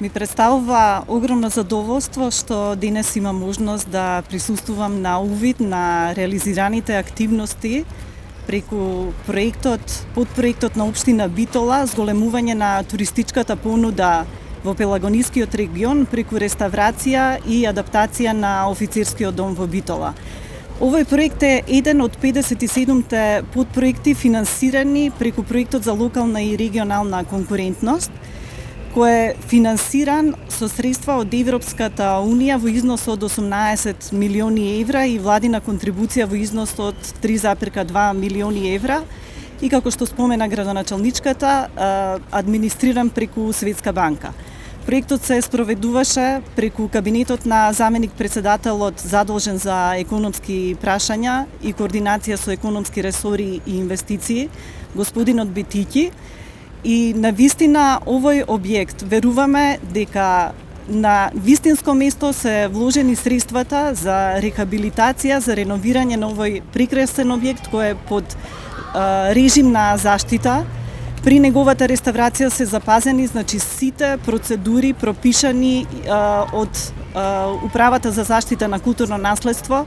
Ми представува огромно задоволство што денес имам можност да присуствувам на увид на реализираните активности преку подпроектот на општина Битола, зголемување на туристичката понуда во Пелагонискиот регион преку реставрација и адаптација на офицерскиот дом во Битола. Овој проект е еден од 57-те подпроекти финансирани преку проектот за локална и регионална конкурентност, кој е финансиран со средства од Европската Унија во износ од 18 милиони евра и владина контрибуција во износ од 3,2 милиони евра и, како што спомена градоначалничката, администриран преку Светска банка. Проектот се спроведуваше преку кабинетот на заменик-председателот задолжен за економски прашања и координација со економски ресори и инвестиции, господинот Бетиќи. И на вистина овој објект веруваме дека на вистинско место се вложени средствата за рехабилитација, за реновирање на овој прекрасен објект кој е под режим на заштита. При неговата реставрација се запазени сите процедури пропишани од Управата за заштита на културно наследство.